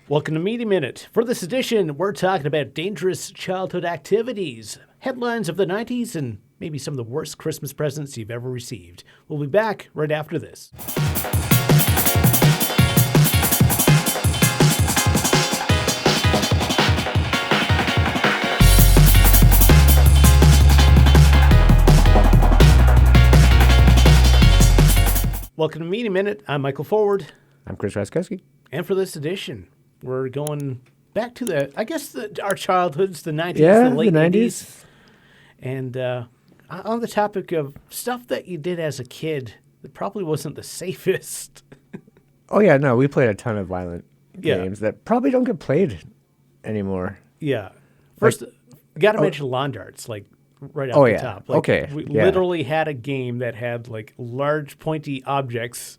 Welcome to Media Minute. For this edition, we're talking about dangerous childhood activities, headlines of the 90s, and maybe some of the worst Christmas presents you've ever received. We'll be back right after this. Welcome to Media Minute. I'm Michael Forward. I'm Chris Raskowski. And for this edition, we're going back to our childhoods, the 90s, Yeah, the late the 90s. And on the topic of stuff that you did as a kid that probably wasn't the safest. Oh, yeah, no, we played a ton of violent games that probably don't get played anymore. Yeah. First, got to mention lawn darts, like right off the top. Like, okay. We literally had a game that had like large pointy objects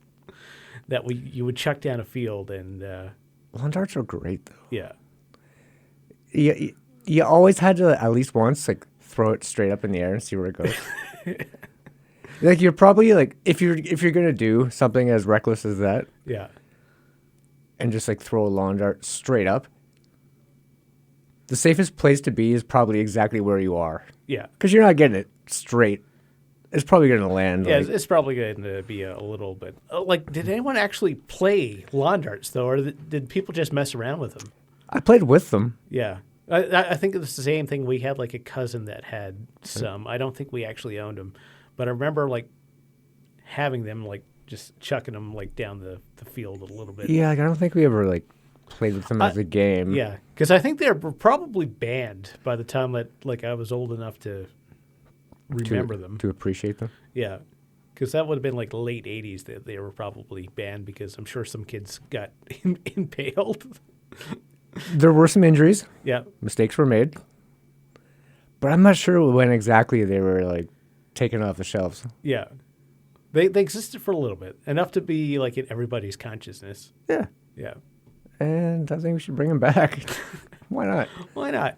that you would chuck down a field and... lawn darts are great, though. Yeah. You always had to, at least once, like, throw it straight up in the air and see where it goes. Like, you're probably, like, if you're going to do something as reckless as that... Yeah. And just, like, throw a lawn dart straight up, the safest place to be is probably exactly where you are. Yeah. Because you're not getting it straight. It's probably going to land. Yeah, like, it's probably going to be a little bit... like, did anyone actually play lawn darts, though, or did people just mess around with them? I played with them. Yeah. I think it's the same thing. We had, like, a cousin that had some. I don't think we actually owned them. But I remember, like, having them, like, just chucking them, like, down the field a little bit. Yeah, like, I don't think we ever, like, played with them as a game. Yeah, because I think they were probably banned by the time that, like, I was old enough to remember them. To appreciate them. Yeah, because that would have been, like, late 80s that they were probably banned because I'm sure some kids got impaled. There were some injuries. Yeah. Mistakes were made. But I'm not sure when exactly they were, like, taken off the shelves. Yeah. They existed for a little bit. Enough to be, like, in everybody's consciousness. Yeah. Yeah. And I think we should bring them back. Why not? Why not?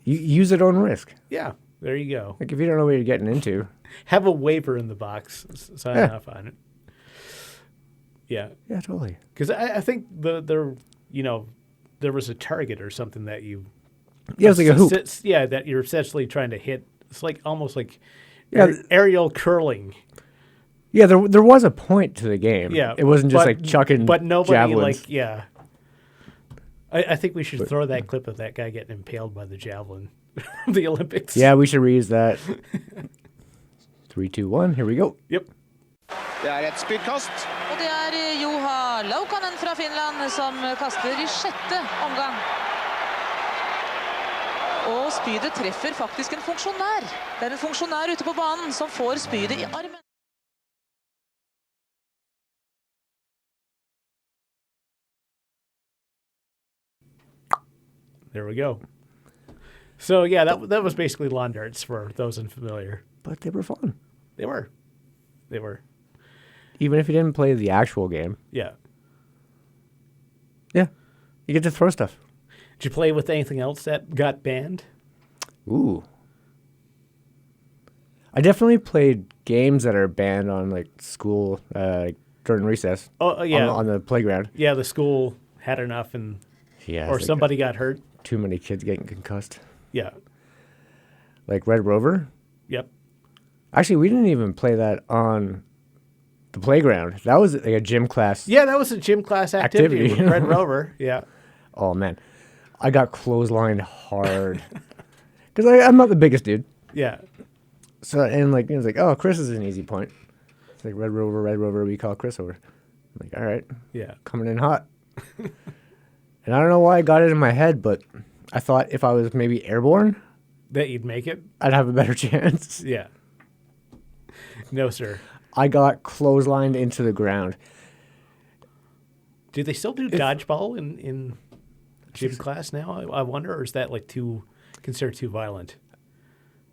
You use at own risk. Yeah. There you go. Like, if you don't know what you're getting into. Have a waiver in the box. Sign off on it. Yeah. Yeah, totally. Because I think there was a target or something that you... Yeah, it was like a hoop. That you're essentially trying to hit. It's like almost like Yeah. aerial curling. Yeah, there was a point to the game. Yeah. It wasn't just like chucking But nobody, javelins. like, yeah. I think we should throw that clip of that guy getting impaled by the javelin from the Olympics. Yeah, we should reuse that. 3, 2, 1, here we go. Yep. Det et spydkast. Og det Juha Laukkanen fra Finland som kaster I sjette omgang. Og spydet treffer faktisk en funksjonær. Det en funksjonær ute på banen som får spydet I armen. There we go. So, yeah, that was basically lawn darts for those unfamiliar. But they were fun. They were. Even if you didn't play the actual game. Yeah. Yeah. You get to throw stuff. Did you play with anything else that got banned? Ooh. I definitely played games that are banned on, like, school during recess. Oh, yeah. On the playground. Yeah, the school had enough or like somebody got hurt. Too many kids getting concussed. Yeah. Like Red Rover. Yep. Actually, we didn't even play that on the playground. That was like a gym class. Yeah, that was a gym class activity. With Red Rover. Yeah. Oh, man. I got clotheslined hard. Because I'm not the biggest dude. Yeah. So, and like, it was like, oh, Chris is an easy point. It's like Red Rover, we call Chris over. I'm like, all right. Yeah. Coming in hot. And I don't know why I got it in my head, but I thought if I was maybe airborne, That you'd make it? I'd have a better chance. Yeah. No, sir. I got clotheslined into the ground. Do they still do dodgeball in gym class now? I wonder, or is that like considered too violent?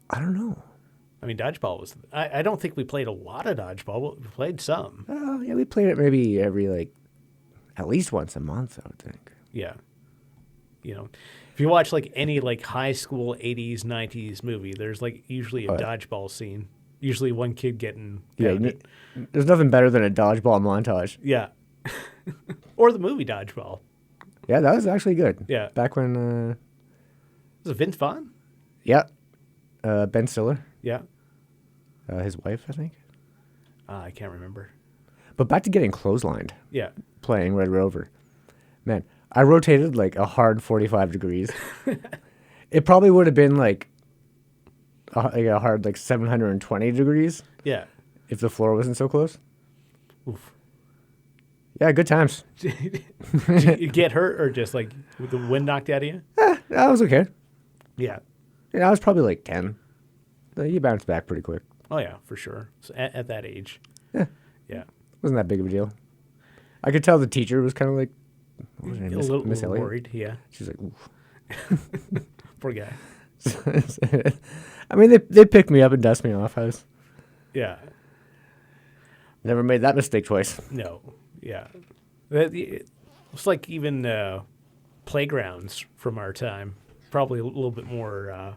I don't know. I mean, dodgeball was... I don't think we played a lot of dodgeball, but we played some. Yeah, we played it maybe every, like, at least once a month, I would think. Yeah. You know, if you watch like any like high school 80s, 90s movie, there's like usually a dodgeball scene. Usually one kid getting pounded. There's nothing better than a dodgeball montage. Yeah. Or the movie Dodgeball. Yeah, that was actually good. Yeah. Back when, Was it Vince Vaughn? yeah, Ben Stiller, Yeah. his wife, I think. I can't remember. But back to getting clotheslined, Yeah. playing Red Rover. Man, I rotated like a hard 45 degrees. It probably would have been like a hard like 720 degrees Yeah. if the floor wasn't so close. Oof. Yeah, good times. Did you get hurt or just like with the wind knocked out of you? That was okay. Yeah. Yeah, I was probably like 10. So you bounced back pretty quick. Oh, yeah, for sure. So at that age. Yeah. Yeah. Wasn't that big of a deal. I could tell the teacher was kind of like, what was her name? A little Miss Elliott? worried. Yeah. She's like, oof. Poor guy. I mean, they picked me up and dust me off. I was Yeah. never made that mistake twice. No. Yeah. It's like even playgrounds from our time. Probably a little bit more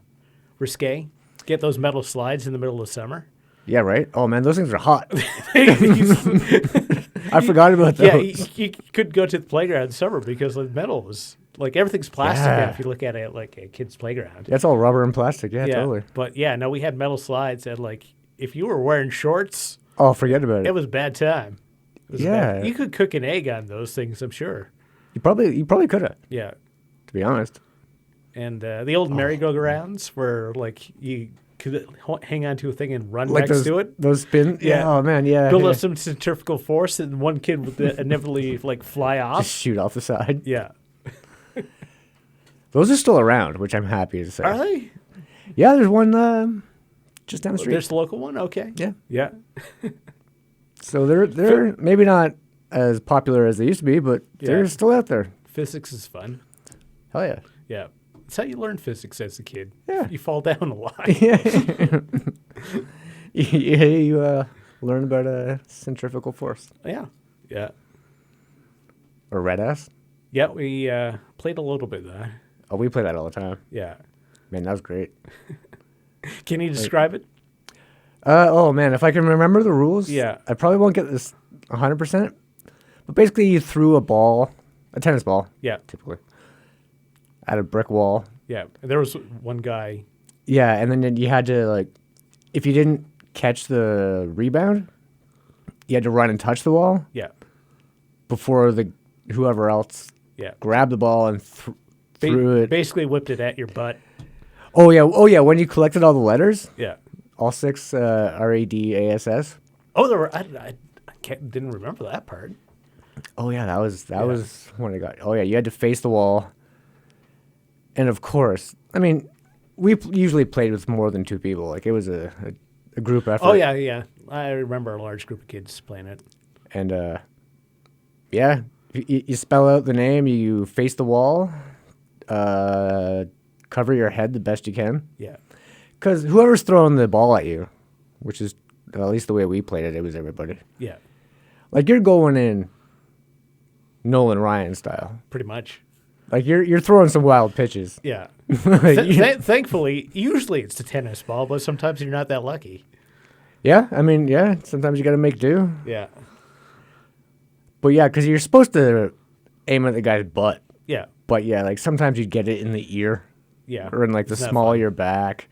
risque. Get those metal slides in the middle of summer. Yeah, right? Oh, man, those things are hot. Yeah, I forgot about those. you could go to the playground in summer because the metal was like everything's plastic Yeah. now if you look at it like a kid's playground. That's all rubber and plastic. Yeah, totally. But yeah, no, we had metal slides and like if you were wearing shorts, Oh, forget about it. it was a bad time. It was Yeah. you could cook an egg on those things, I'm sure. You probably could have, Yeah. to be honest. And the old merry-go-rounds where like you could hang on to a thing and run Like next to it. those spin. Yeah. Yeah. Oh, man, yeah. Build yeah. up some centrifugal force and one kid would inevitably like fly Just off. shoot off the side. Yeah. Those are still around, which I'm happy to say. Are they? Yeah, there's one just down the street. There's the local one? Okay. Yeah. Yeah. So they're maybe not as popular as they used to be, but they're Yeah. still out there. Physics is fun. Hell yeah. Yeah. It's how you learn physics as a kid. Yeah. You fall down a lot. you learn about centrifugal force Yeah. Yeah. or red ass. Yeah, we played a little bit of that. Oh, we play that all the time. Yeah. Man, that was great. Can you describe it? Oh man, if I can remember the rules, Yeah. I probably won't get this 100%. But basically, you threw a tennis ball, Yeah. typically, at a brick wall. Yeah. There was one guy. Yeah, and then you had to like, if you didn't catch the rebound, you had to run and touch the wall Yeah. before whoever else Yeah. grabbed the ball and threw it. Basically whipped it at your butt. Oh yeah. When you collected all the letters, Yeah. all 6 RADASS. Oh, there were. I didn't remember that part. Oh yeah, that was when I got. Oh yeah, you had to face the wall. And of course, I mean, we usually played with more than 2 people. Like it was a group effort. Oh, yeah, yeah. I remember a large group of kids playing it. And yeah, you spell out the name, you face the wall, cover your head the best you can. Yeah. Because whoever's throwing the ball at you, which is at least the way we played it, it was everybody. Yeah. Like you're going in Nolan Ryan style. Pretty much. Like you're throwing some wild pitches. Yeah. Like, Thankfully, usually it's the tennis ball, but sometimes you're not that lucky. yeah, I mean, yeah, sometimes you got to make do. Yeah. But yeah, because you're supposed to aim at the guy's butt. Yeah. But yeah, like sometimes you'd get it in the ear Yeah. or in like the It's not small of fun. your back.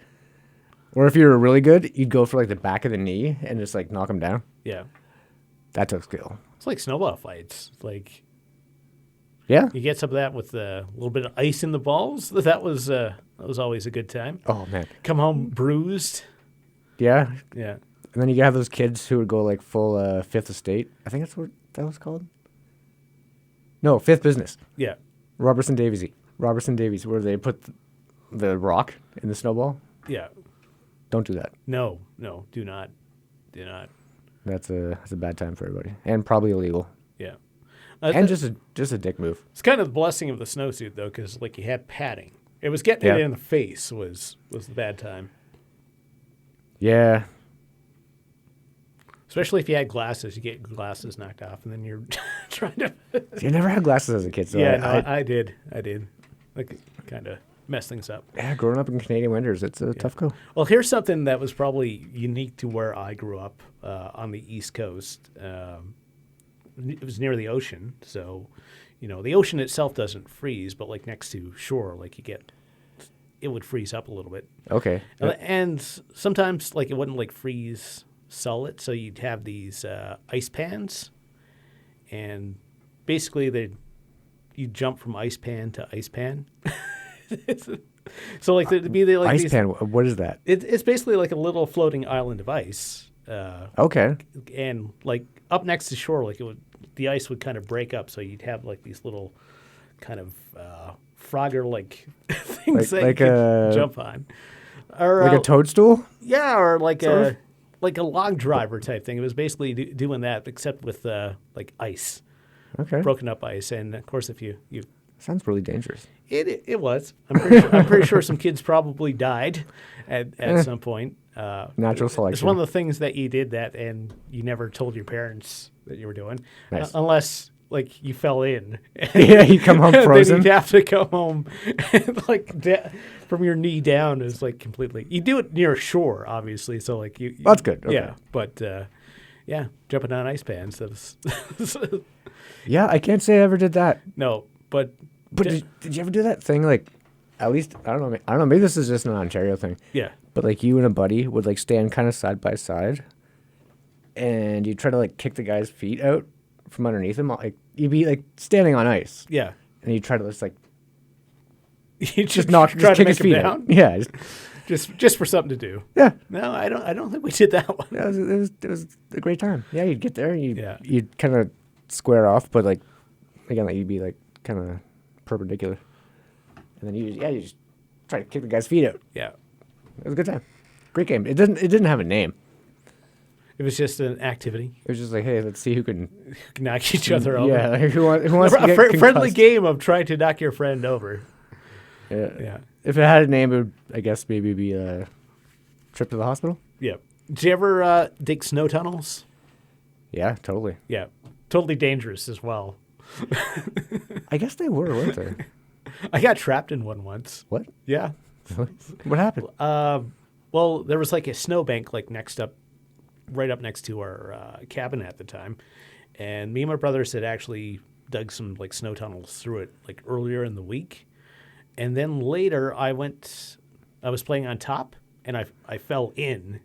Or if you were really good, you'd go for like the back of the knee and just like knock him down. Yeah. That took skill. It's like snowball fights. Like Yeah. you get some of that with a little bit of ice in the balls. That was always a good time. Oh man. Come home bruised. Yeah. Yeah. And then you have those kids who would go like full Fifth Estate. I think that's what that was called. No, Fifth Business. Yeah. Robertson Davies, where they put the rock in the snowball. Yeah. Don't do that. No. Do not. That's a bad time for everybody, and probably illegal, Yeah. and just a dick move. It's kind of the blessing of the snowsuit though, because like you had padding. It was getting it Yeah. in the face was the bad time. Yeah, Especially if you had glasses, you get your glasses knocked off, and then you're trying to. you never had glasses as a kid, so Yeah, no, I did. Like, kind of mess things up. yeah, growing up in Canadian winters, it's a tough go. Well, here's something that was probably unique to where I grew up on the East Coast. It was near the ocean, so the ocean itself doesn't freeze, but like next to shore, like it would freeze up a little bit. Okay. And sometimes like it wouldn't like freeze solid, so you'd have these ice pans, and basically you'd jump from ice pan to ice pan. So like there'd be like ice these, pan. What is that? It's basically like a little floating island of ice. Okay. And like up next to shore, like the ice would kind of break up, so you'd have like these little kind of Frogger like things that you could jump on, or Like a toadstool? yeah, or like Sort of? like a log driver type thing. It was basically doing that, except with like ice, Okay. broken up ice, and of course if you Sounds really dangerous. it was. I'm pretty sure some kids probably died at some point. Natural selection. It's one of the things that you did that, and you never told your parents that you were doing, Nice. Unless like you fell in. Yeah, you come home frozen. Then you'd have to come home, and, like from your knee down is like completely. You do it near shore, obviously, so like you. That's good. Okay. Yeah, but yeah, jumping on ice pans. That's Yeah, I can't say I ever did that. no, but But did you ever do that thing like, at least I don't know. Maybe this is just an Ontario thing. yeah, But like you and a buddy would like stand kind of side by side, and you try to like kick the guy's feet out from underneath him. Like you'd be like standing on ice, yeah. and you try to just like You just knock, try just to kick his make him feet down. out. Yeah, Just for something to do. yeah. No, I don't think we did that one. Yeah, it was a great time. Yeah, you'd get there, and Yeah. you'd kind of square off, but like again, like you'd be like kind of perpendicular, and then you just try to kick the guy's feet out. Yeah. It was a good time. Great game. It didn't have a name. It was just an activity. It was just like, hey, let's see who can. Knock each other over. Yeah, like, who wants to A get friendly concussed? game of trying to knock your friend over. Yeah. Yeah. If it had a name, it would, I guess, maybe be a trip to the hospital. Yeah. Did you ever dig snow tunnels? Yeah, totally. Yeah. Totally dangerous as well. I guess they were, weren't they? I got trapped in one once. What? Yeah. What happened? Well, there was like a snowbank like right up next to our cabin at the time, and me and my brothers had actually dug some like snow tunnels through it like earlier in the week, and then later I was playing on top and I fell in,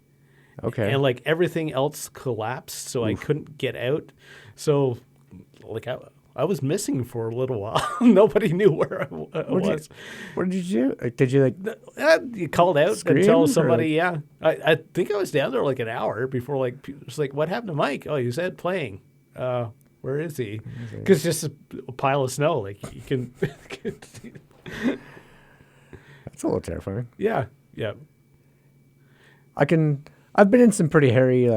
Okay. and like everything else collapsed, so I couldn't get out. So like I was missing for a little while. Nobody knew where I was. What did you do? Like, did you like? You called out Screamed, until or somebody, yeah. I think I was down there like an hour before, like, it was like, what happened to Mike? Oh, he said playing. Where is he? Because just a pile of snow. Like, you can. That's a little terrifying. Yeah, yeah. I've been in some pretty hairy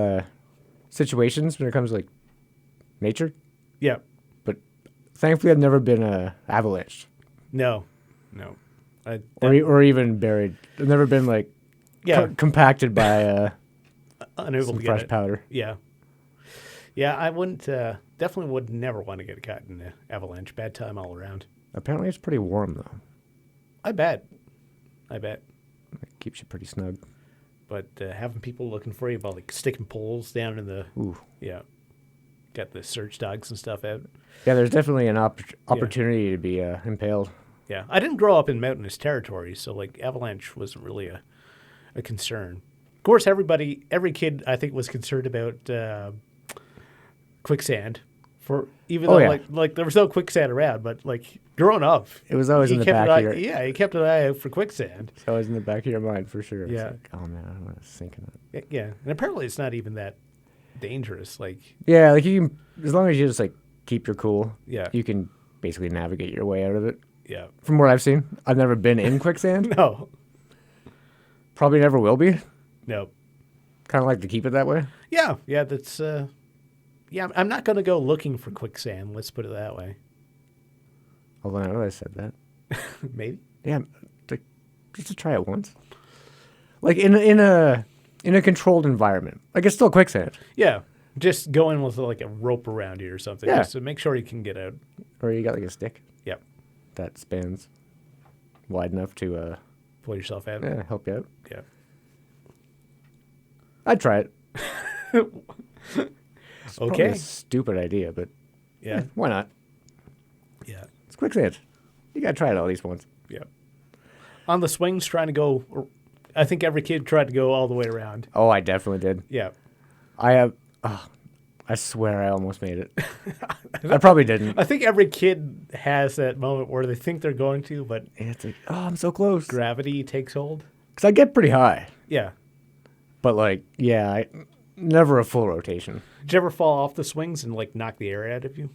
situations when it comes to like nature, Yeah. but thankfully I've never been avalanched No. or even buried. I've never been like Yeah. compacted by Unable some to get fresh it. powder. Yeah. Yeah, I wouldn't, definitely would never want to get caught in an avalanche. Bad time all around. Apparently it's pretty warm though. I bet. It keeps you pretty snug. But having people looking for you about like sticking poles down in the, Ooh. yeah. Got the search dogs and stuff out. Yeah, there's definitely an opportunity to be impaled. Yeah, I didn't grow up in mountainous territory, so like avalanche wasn't really a concern. Of course, every kid I think was concerned about quicksand. For even though like there was no quicksand around, but like growing up, It was always you in the kept back an eye, of your. yeah, you kept an eye out for quicksand. It's always in the back of your mind for sure. It's Yeah. like, oh man, I don't want to sink in that. Yeah, and apparently it's not even that dangerous. Like, Yeah, like you can, as long as you just like keep your cool. Yeah. You can basically navigate your way out of it. yeah, From what I've seen, I've never been in quicksand. no, Probably never will be. no, Kind of like to keep it that way. yeah, that's yeah. I'm not going to go looking for quicksand. Let's put it that way. Although I know I said that. Maybe. Yeah, just to try it once. Like in a controlled environment. Like it's still quicksand. Yeah, just go in with like a rope around you or something, Yeah. just to make sure you can get out. Or you got like a stick Yep, that spans wide enough to pull yourself out. help you out. Yeah. I'd try it. Probably Okay. a stupid idea, but Yeah. why not? Yeah. It's quicksand. You gotta try it at least once. Yeah. On the swings, trying to go. I think every kid tried to go all the way around. Oh, I definitely did. Yeah. I have. Oh, I swear I almost made it. I probably didn't. I think every kid has that moment where they think they're going to, but And it's like, oh, I'm so close. gravity takes hold. Because I get pretty high. Yeah. But, like, yeah, never a full rotation. Did you ever fall off the swings and like knock the air out of you?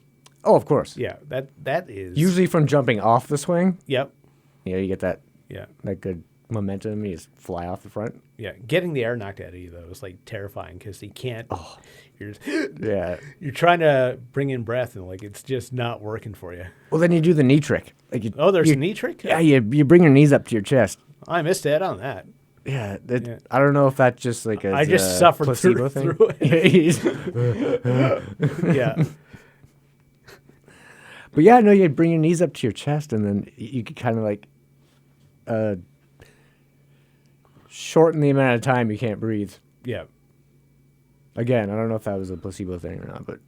Oh, of course. Yeah. That is Usually from jumping off the swing, Yep. you get that Yeah. good momentum. You just fly off the front. Yeah. Getting the air knocked out of you though is like terrifying because you can't. Oh. Yeah. You're trying to bring in breath and like it's just not working for you. Well, then you do the knee trick. Like There's you, a knee trick? Yeah, you bring your knees up to your chest. I missed out on that. Yeah, Yeah. I don't know if that's just like a I just suffered placebo through thing. Yeah. But yeah, no, you bring your knees up to your chest, and then you could kind of like shorten the amount of time you can't breathe. Yeah. Again, I don't know if that was a placebo thing or not, but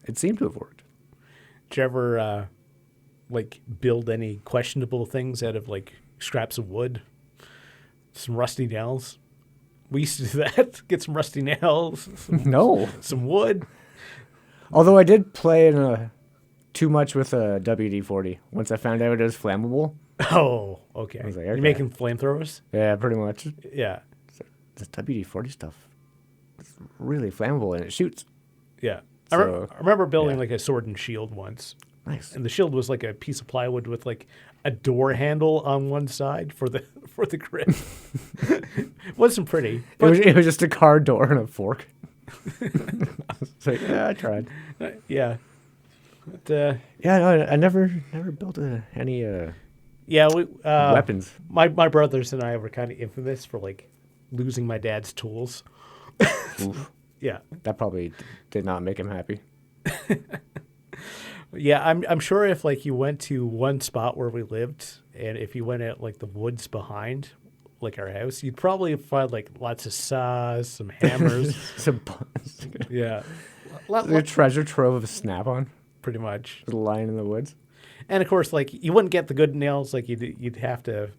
it seemed to have worked. Did you ever like build any questionable things out of like scraps of wood? Some rusty nails? We used to do that. Get some rusty nails, No. some wood. Although I did play in too much with a WD-40 once I found out it was flammable. Oh, okay. I was like, You okay. making flamethrowers? Yeah, pretty much. Yeah. This WD-40 stuff is really flammable and it shoots. Yeah. So, I remember building yeah. like a sword and shield once. Nice. And the shield was like a piece of plywood with like a door handle on one side for the grip. Wasn't pretty. It was just a car door and a fork. It's like, yeah, I tried. Yeah. But, Yeah, no, I never built any yeah, we weapons. My brothers and I were kind of infamous for like losing my dad's tools. Oof. Yeah. That probably did not make him happy. Yeah, I'm sure if like you went to one spot where we lived and if you went out like the woods behind like our house, you'd probably find like lots of saws, some hammers. Yeah. The treasure trove of Snap-on Pretty much. lying in the woods. And of course, like you wouldn't get the good nails. Like you'd have to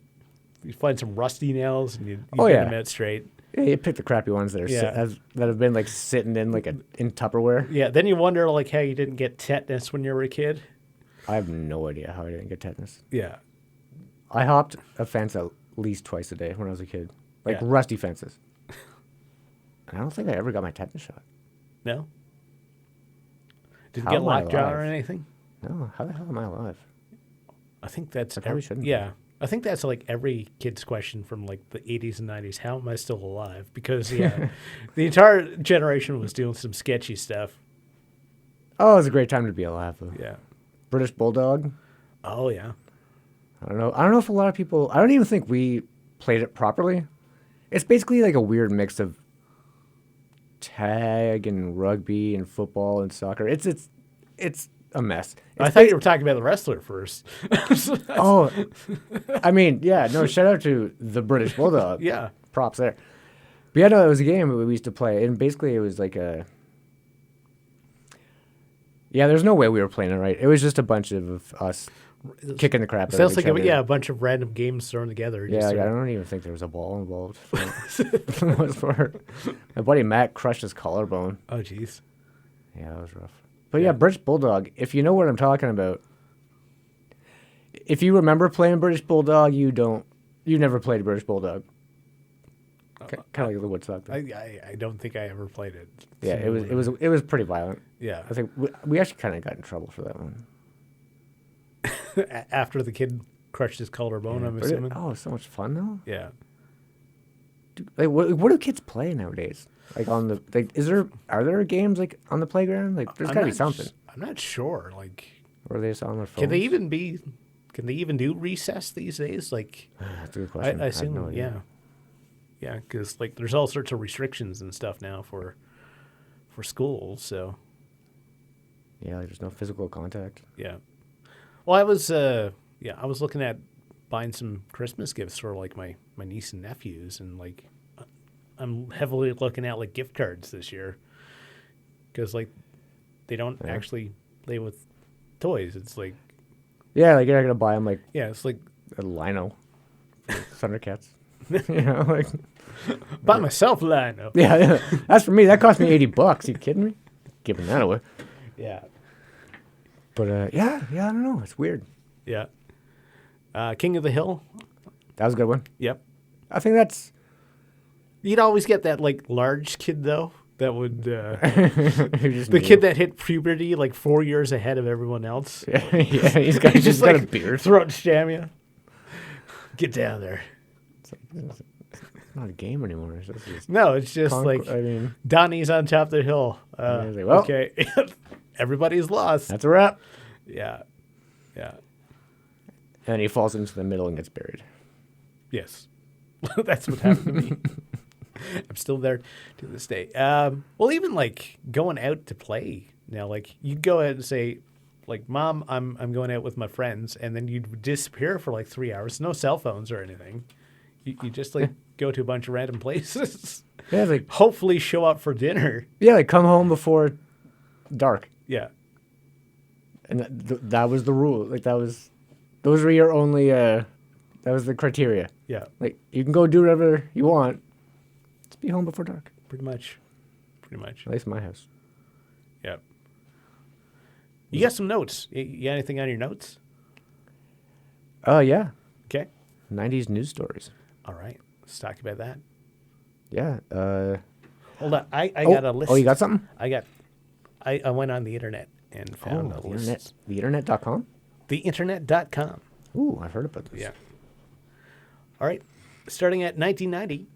find some rusty nails and you'd Oh, get yeah. them out straight. Yeah, you pick the crappy ones that are Yeah. that have been like sitting in like in Tupperware. Yeah. Then you wonder like how you didn't get tetanus when you were a kid. I have no idea how I didn't get tetanus. Yeah. I hopped a fence at least twice a day when I was a kid, like Yeah. rusty fences. And I don't think I ever got my tetanus shot. No. Didn't How get am I lockjaw or alive? anything. No, how the hell am I alive? I think that's I probably shouldn't be. Yeah. I think that's like every kid's question from like the 80s and 90s. How am I still alive? Because yeah, the entire generation was doing some sketchy stuff. Oh, it was a great time to be alive, though. Yeah. British Bulldog. Oh yeah. I don't know if a lot of people. I don't even think we played it properly. It's basically like a weird mix of tag and rugby and football and soccer. It's a mess. I thought you were talking about the wrestler first. Oh, I mean, yeah, no, shout out to the British Bulldog. Yeah. Props there. But yeah, no, it was a game we used to play, and basically it was like a... Yeah, there's no way we were playing it right. It was just a bunch of us kicking the crap out of Sounds each like other. a bunch of random games thrown together. Yeah, I don't even think there was a ball involved for the most part. My buddy Matt crushed his collarbone. Oh jeez. Yeah, that was rough. But yeah, British Bulldog, if you know what I'm talking about, if you remember playing British Bulldog, you never played a British Bulldog. Kind of like the Woodstock thing. I don't think I ever played it. Yeah, it was pretty violent. Yeah. I think we actually kind of got in trouble for that one. After the kid crushed his collarbone, I'm assuming. It's so much fun though. Yeah. Like, what do kids play nowadays? Like are there games like on the playground? Like there's gotta be something. I'm not sure. Like, Or are they just on their phones? can they even do recess these days? Like, That's a good question. I have assume, no idea. yeah, because like there's all sorts of restrictions and stuff now for schools. So Yeah, like, there's no physical contact. yeah. Well, I was looking at buying some Christmas gifts for like my niece and nephews, and like I'm heavily looking at like gift cards this year because like they don't actually play with toys. It's like Yeah, like you're not gonna buy them like Yeah, it's like a lino, Thundercats. You know, like by myself, Lino. yeah, that's for me. That cost me $80. You kidding me? Giving that away. Yeah, But yeah, I don't know. It's weird. yeah. King of the Hill. That was a good one. Yep. I think that's You'd always get that like large kid though. That would just the kid that hit puberty like 4 years ahead of everyone else. yeah, he's got Just got like a beard. throat jam you. Get down there. It's not a game anymore. It's just No, it's just like I mean, Donnie's on top of the hill. it's like, well- Okay, everybody's lost. that's a wrap. Yeah, yeah, And he falls into the middle and gets buried. yes. That's what happened to me. I'm still there to this day. Well, even like going out to play now, like you'd go out and say, like, "Mom, I'm going out with my friends," and then you'd disappear for like 3 hours. No cell phones or anything. You just like go to a bunch of random places. Yeah, like Hopefully, show up for dinner. like come home before dark, Yeah, and that was the rule. Like those were your only. That was the criteria. yeah, Like you can go do whatever you want. Just be home before dark. pretty much. At least my house. Yeah. You got some notes. You got anything on your notes? Oh yeah, Okay. 90s news stories. All right. Let's talk about that. Yeah. Hold on. I got a list. Oh, you got something? I went on the internet and found a the list. internet. Theinternet.com? Theinternet.com. Ooh, I've heard about this. Yeah. All right. Starting at 1990,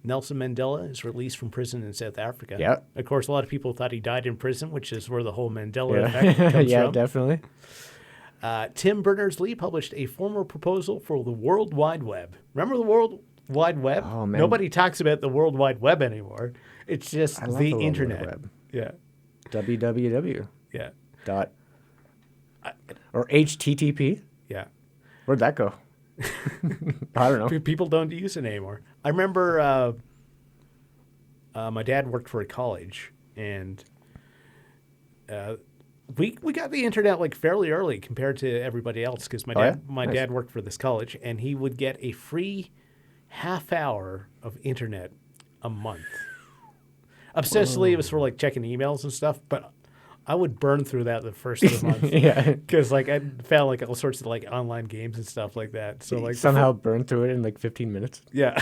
Nelson Mandela is released from prison in South Africa. Yeah. Of course, a lot of people thought he died in prison, which is where the whole Mandela effect Yeah, comes yeah, from. definitely. Tim Berners-Lee published a formal proposal for the World Wide Web. Remember the World Wide Web? Oh, man. Nobody talks about the World Wide Web anymore. It's just I love the the World Wide internet. Web. Yeah. www. Yeah. Dot. Or HTTP. Yeah. Where'd that go? I don't know. People don't use it anymore. I remember my dad worked for a college, and we got the internet like fairly early compared to everybody else because my Nice. dad worked for this college, and he would get a free half hour of internet a month. Obsessively, it was for like checking emails and stuff, but I would burn through that the first of the month. Yeah. Because like I found like all sorts of like online games and stuff like that. So like Somehow burned through it in like 15 minutes. yeah,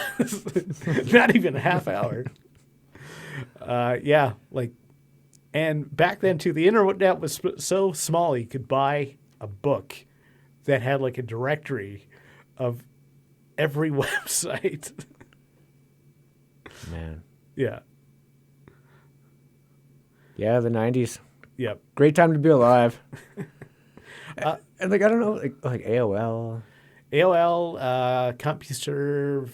not even a half hour. Yeah, like, and back then too, the internet was so small you could buy a book that had like a directory of every website. Man. Yeah. Yeah, the 90s. Yep. Great time to be alive. And like, I don't know, like AOL. AOL, CompuServe,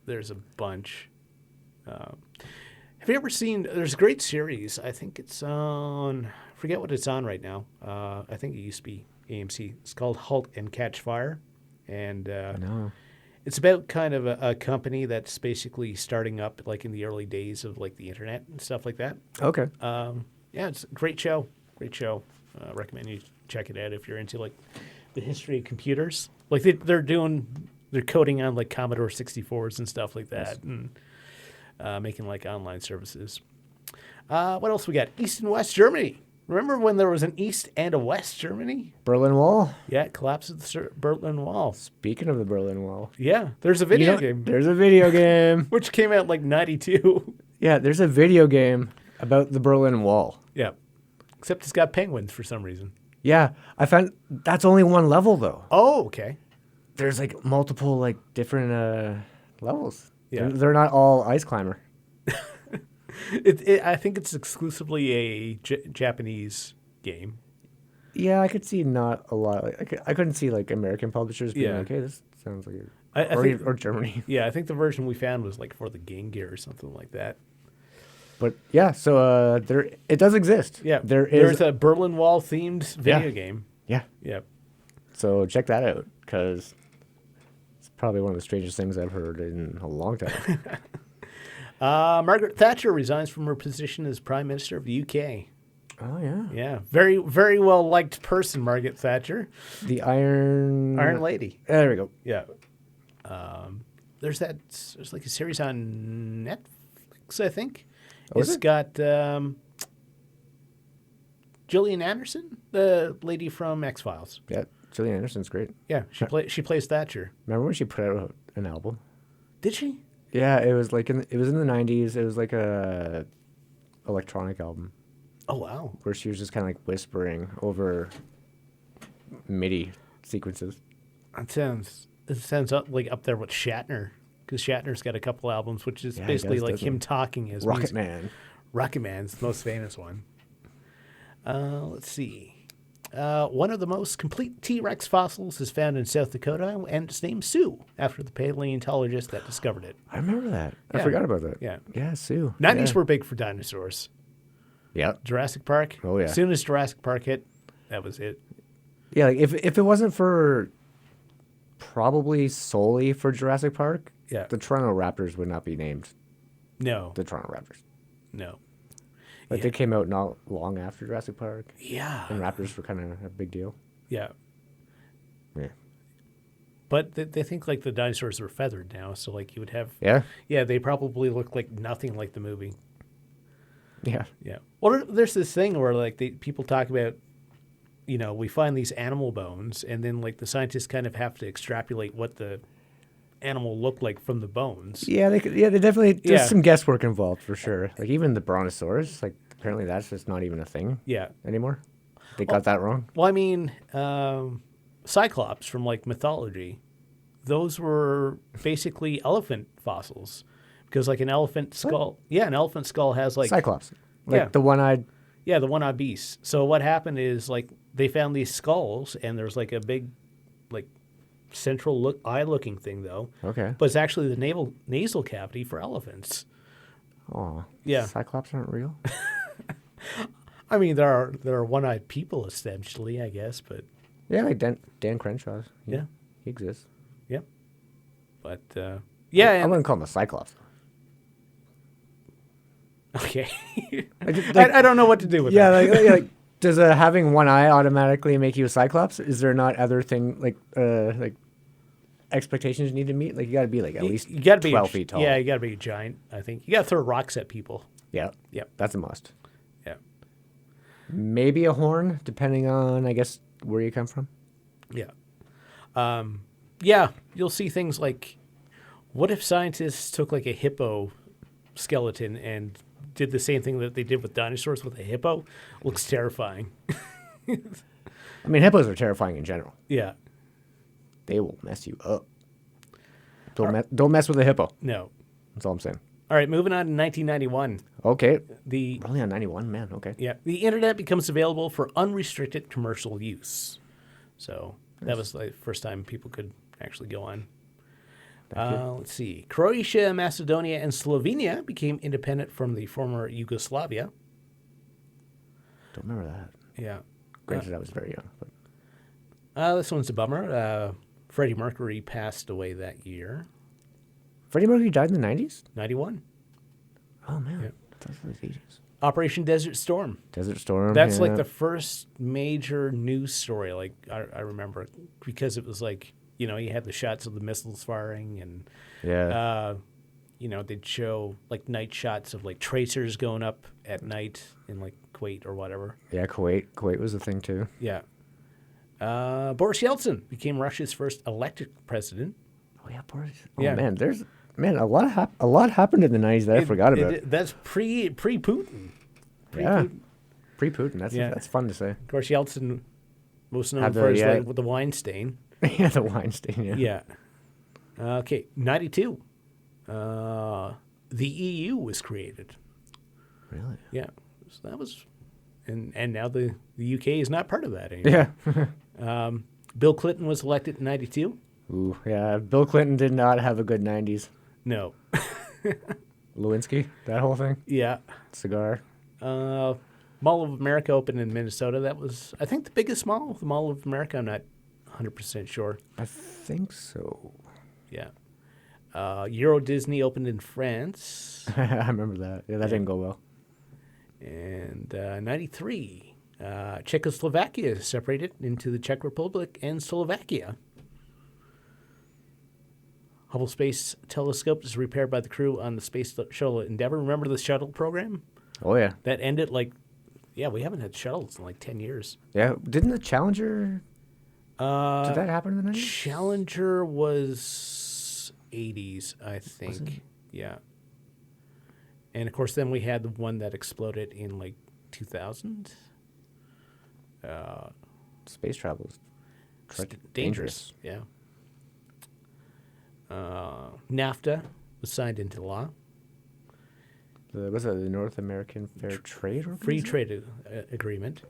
there's a bunch. Have you ever seen, there's a great series, I think it's on, I forget what it's on right now. I think it used to be AMC. It's called Halt and Catch Fire. And No. it's about kind of a company that's basically starting up like in the early days of like the internet and stuff like that. Okay. Yeah, it's a great show. Great show. Recommend you check it out if you're into like the history of computers. Like they're coding on like Commodore 64s and stuff like that, and making like online services. What else we got? East and West Germany. Remember when there was an East and a West Germany? Berlin Wall. Yeah, collapse of the Berlin Wall. Speaking of the Berlin Wall. Yeah, there's a video game There's a video game. which came out like '92. Yeah, there's a video game about the Berlin Wall. Yeah, except it's got penguins for some reason. Yeah, I found that's only one level though. Oh, okay. There's like multiple like different levels. Yeah. They're not all Ice Climber. I think it's exclusively a Japanese game. Yeah, I could see not a lot. I couldn't see like American publishers being Yeah. like, "Hey, this sounds like I or, think- or Germany." Yeah, I think the version we found was like for the Game Gear or something like that. But yeah, so there it does exist. Yeah, there's a Berlin Wall themed video Yeah. game. yeah. Yep. So check that out because it's probably one of the strangest things I've heard in a long time. Margaret Thatcher resigns from her position as Prime Minister of the UK. Oh, yeah. Yeah, very, very well liked person, Margaret Thatcher. The Iron Lady. There we go. Yeah. There's like a series on Netflix, I think. Oh, is It's it? got Gillian Anderson, the lady from X-Files. Yeah, Gillian Anderson's great. Yeah, she plays Thatcher. Remember when she put out an album? Did she? Yeah, it was like it was in the 90s. It was like a electronic album Oh, wow. where she was just kind of like whispering over MIDI sequences. It sounds up there with Shatner, because Shatner's got a couple albums, which is Yeah, he basically does, like doesn't him he? talking as Rocket music. Man. Rocket Man's the most famous one. Let's see. One of the most complete T-Rex fossils is found in South Dakota, and it's named Sue, after the paleontologist that discovered it. I remember that. I Yeah. forgot about that. Yeah. Yeah, Sue. 90s yeah. were big for dinosaurs. Yeah. Jurassic Park. Oh, yeah. As soon as Jurassic Park hit, that was it. Yeah, like if it wasn't for probably solely for Jurassic Park, Yeah. the Toronto Raptors would not be named No. the Toronto Raptors. No. Like Yeah. they came out not long after Jurassic Park, Yeah. and Raptors were kind of a big deal. Yeah. Yeah. But they think like the dinosaurs were feathered now, so like you would have. Yeah. Yeah, they probably look like nothing like the movie. Yeah. Yeah. Well, there's this thing where like people talk about, we find these animal bones, and then like the scientists kind of have to extrapolate what the animal looked like from the bones. Yeah, they definitely there's Yeah. some guesswork involved for sure. Like even the Brontosaurus, like apparently that's just not even a thing Yeah. anymore. They got that wrong. Well, I mean, Cyclops from like mythology, those were basically elephant fossils, because like an elephant skull. Yeah, an elephant skull has like Cyclops, like Yeah. the one-eyed. Yeah, the one-eyed beast. So what happened is like they found these skulls, and there's like a big, like, central eye-looking thing though. Okay. But it's actually the nasal cavity for elephants. Oh. Yeah. Cyclops aren't real. I mean, there are one-eyed people essentially, I guess, but Yeah, like Dan Crenshaw's. yeah, He exists. yeah. But yeah, I and, wouldn't call him a Cyclops. okay. Like, I don't know what to do with yeah, that. like does having one eye automatically make you a Cyclops? Is there not other thing like expectations you need to meet? Like you got to be like at least you gotta be 12 feet tall. Yeah, you got to be a giant. I think you got to throw rocks at people. Yeah. Yep. That's a must. Yeah, Maybe a horn, depending on I guess where you come from. yeah, yeah. You'll see things like, what if scientists took like a hippo skeleton and did the same thing that they did with dinosaurs with a hippo? Looks terrifying. I mean, hippos are terrifying in general. Yeah. They will mess you up. Don't mess with a hippo. No. That's all I'm saying. All right, moving on to 1991. Okay. The We're only on 91, man. Okay. the internet becomes available for unrestricted commercial use. So that was the first time people could actually go on. Let's see. Croatia, Macedonia, and Slovenia became independent from the former Yugoslavia. Don't remember that. Yeah. Granted, I was very young. But This one's a bummer. Freddie Mercury passed away that year, Freddie Mercury died in the 90s? 91. Oh, man. Yeah. That's the 80s. Operation Desert Storm. Desert Storm. That's like yeah. the first major news story. Like I remember, because it was like, you had the shots of the missiles firing, and Yeah. they'd show like night shots of like tracers going up at night in like Kuwait or whatever. Yeah, Kuwait was a thing, too. Yeah. Boris Yeltsin became Russia's first elected president. Oh, yeah, Boris. Oh, Yeah. man, a lot happened in the 90s that I forgot about. That's pre-Putin. Yeah. Pre-Putin. Yeah. That's fun to say. Of course, Yeltsin, most known Had the- for his yeah. like, with the Weinstein. Yeah, the Weinstein, yeah. Yeah. Okay, 92. The EU was created. Really? Yeah, so that was, and now the UK is not part of that anymore. Yeah. Bill Clinton was elected in 92. Ooh, yeah. Bill Clinton did not have a good 90s. No. Lewinsky, that whole thing. Yeah. Cigar. Mall of America opened in Minnesota. That was, I think, the biggest mall, the Mall of America. I'm not 100% sure. I think so. Yeah. Euro Disney opened in France. I remember that. Yeah, that didn't go well. And 93, Czechoslovakia is separated into the Czech Republic and Slovakia. Hubble Space Telescope is repaired by the crew on the Space Shuttle Endeavour. Remember the shuttle program? Oh, yeah. That ended we haven't had shuttles in 10 years. Yeah. Didn't the Challenger... did that happen in the 90s? Challenger was 80s, I think. Yeah. And, of course, then we had the one that exploded in, 2000. Space travel is Dangerous. Yeah. NAFTA was signed into law. Was it the North American Fair Trade Organization? Free trade agreement.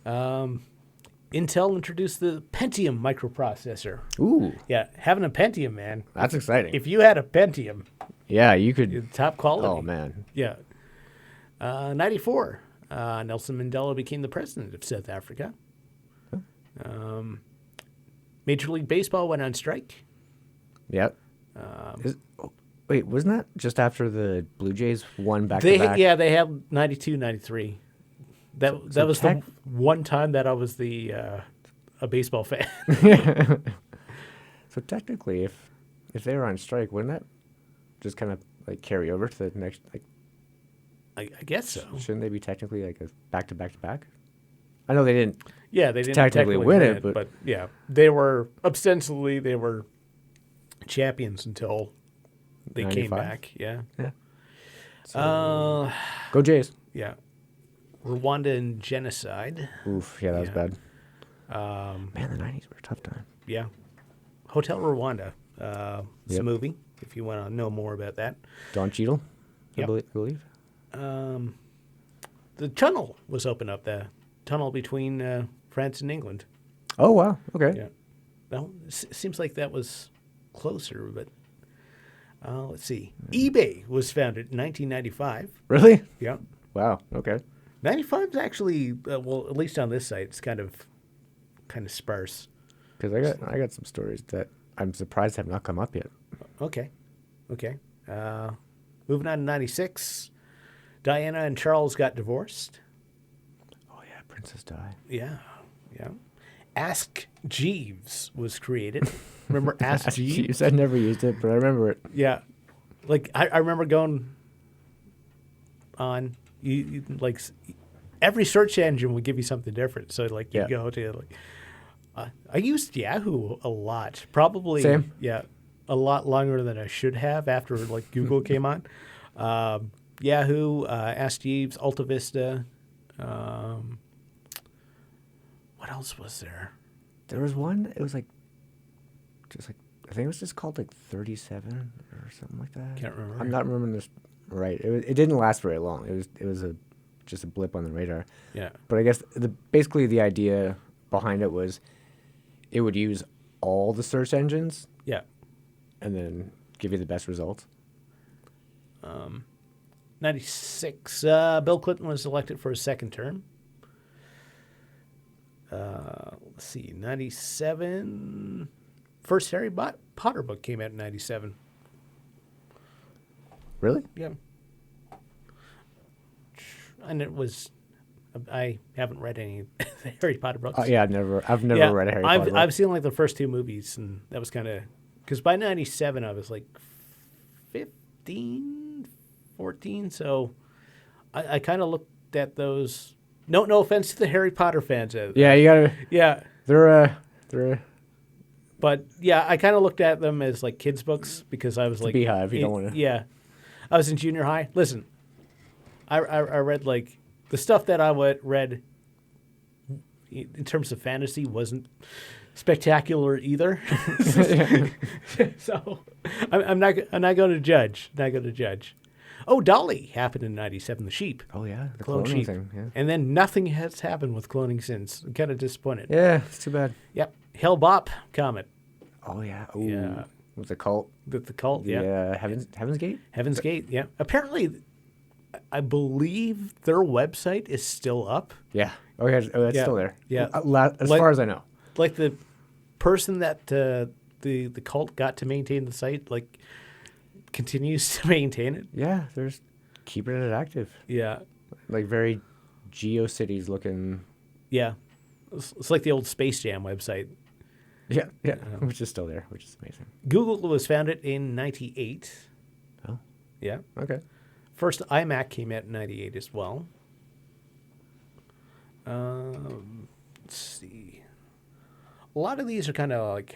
Intel introduced the Pentium microprocessor. Ooh. Yeah, having a Pentium, man. That's exciting. If you had a Pentium, yeah, you could... top quality. Oh, man. Yeah. 94, Nelson Mandela became the president of South Africa. Major League Baseball went on strike. Yep. Wait, wasn't that just after the Blue Jays won back-to-back? Yeah, they had 92, 93. That was the one time that I was a baseball fan. So technically, if they were on strike, wouldn't that just kind of carry over to the next? I guess so. Shouldn't they be technically a back-to-back-to-back? I know they didn't. Yeah, they didn't technically win it, but yeah, they were ostensibly champions until they 95? came back. Yeah. Yeah. So, go Jays. Yeah. Rwanda and Genocide. Oof, yeah, that was bad. Man, the 90s were a tough time. Yeah. Hotel Rwanda. It's a Yep. movie, if you want to know more about that. Don Cheadle, Yep. I believe. The tunnel was opened up, the tunnel between France and England. Oh, wow. Okay. Yeah. Well, seems like that was closer, but let's see. eBay was founded in 1995. Really? Yeah. Wow. Okay. 95 is actually, well, at least on this site, it's kind of sparse. Because I got some stories that I'm surprised have not come up yet. Okay. Moving on to 96. Diana and Charles got divorced. Oh, yeah. Princess Di. Yeah. Ask Jeeves was created. Remember Ask Jeeves? I never used it, but I remember it. Yeah. I remember going on, you every search engine would give you something different. So you go to I used Yahoo a lot. Probably Same. Yeah, a lot longer than I should have after Google came on. Yahoo, Ask Jeeves, Alta Vista. What else was there? There was one. It was I think it was just called 37 or something like that. Can't remember. I'm not remembering this right. It didn't last very long. It was just a blip on the radar. Yeah. But I guess basically the idea behind it was it would use all the search engines. Yeah. And then give you the best results. 96. Bill Clinton was elected for a second term. Let's see. 97. First Harry Potter book came out in 97. Really? Yeah. And it was. I haven't read any Harry Potter books. Yeah, I've never read a Harry Potter book. I've seen the first two movies, and that was kind of because by 97 I was 15, 14, so I kind of looked at those. No offense to the Harry Potter fans. Yeah, you gotta. Yeah, they're. But yeah, I kind of looked at them as kids' books because I was Beehive. You don't want to. Yeah, I was in junior high. Listen, I read the stuff that I read in terms of fantasy wasn't spectacular either. So I'm not going to judge. Not going to judge. Oh, Dolly happened in 97, the sheep. Oh, yeah. The Clone cloning sheep. thing. Yeah. And then nothing has happened with cloning since. I'm kind of disappointed. Yeah, it's too bad. Yep. Hale-Bopp comet. Oh, yeah. Ooh. Yeah. With the cult. The cult, yeah. Heaven's Gate? Heaven's Gate, yeah. Apparently, I believe their website is still up. Yeah. Oh, yeah. Oh, that's still there. Yeah. As far as I know. The person that the cult got to maintain the site, continues to maintain it. Yeah, keeping it active. Yeah. like very GeoCities looking. Yeah. It's like the old Space Jam website. Yeah, which is still there, which is amazing. Google was founded in 98. Oh, Yeah. okay. First iMac came out in 98 as well. Let's see. A lot of these are kind of like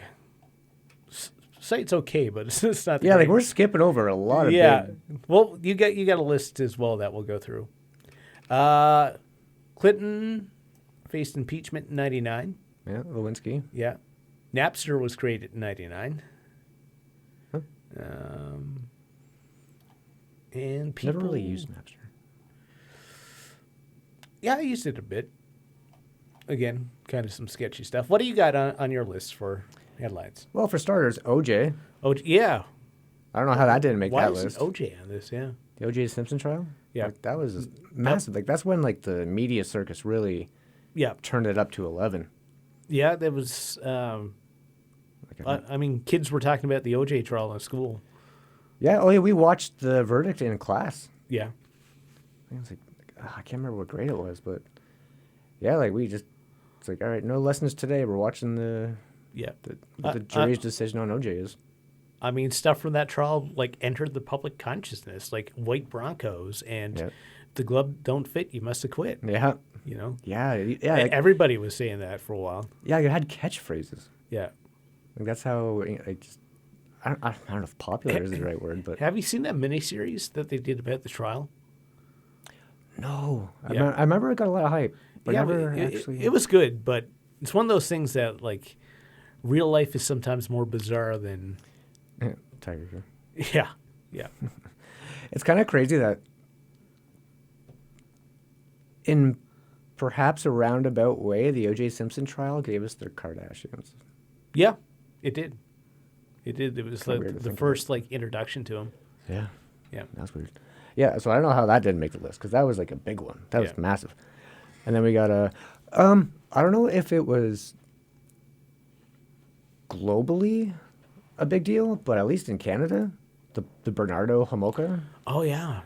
site's okay, but it's not. Yeah, like great. we're skipping over a lot of big. Well, you got a list as well that we'll go through. Clinton faced impeachment in 99. Yeah, Lewinsky. Yeah. Napster was created in 99. Huh. And people... Never really used Napster. Yeah, I used it a bit. Again, kind of some sketchy stuff. What do you got on your list for headlines? Well, for starters, OJ. Yeah. I don't know how that didn't make Why that is list. OJ on this? Yeah. The Oj Simpson trial? Yeah. Like, that was massive. Like, that's when, like, the media circus really Yeah. turned it up to 11. Yeah, there was... I mean, kids were talking about the OJ trial in school. Yeah, oh, yeah, we watched the verdict in class. Yeah. I was like, I can't remember what grade it was, but yeah, like it's like, all right, no lessons today. We're watching the jury's decision on OJ is. I mean, stuff from that trial like entered the public consciousness, like white Broncos and the glove don't fit. You must have quit. Yeah. You know. Yeah. Like, everybody was saying that for a while. Yeah, you had catchphrases. Yeah. Like, that's how I don't know if popular is the right word, but have you seen that miniseries that they did about the trial? No, Yeah. I remember it got a lot of hype, but Yeah, never it, actually. it was good, but it's one of those things that like real life is sometimes more bizarre than. Tiger King. Yeah. It's kind of crazy that in perhaps a roundabout way, the O.J. Simpson trial gave us the Kardashians. Yeah, it did. It did. It was Kinda weird like to the think first like introduction to him. Yeah. Yeah. That's weird. Yeah, so I don't know how that didn't make the list because that was like a big one. That was Yeah. massive. And then we got I don't know if it was globally a big deal, but at least in Canada, the Bernardo Homolka. Oh yeah.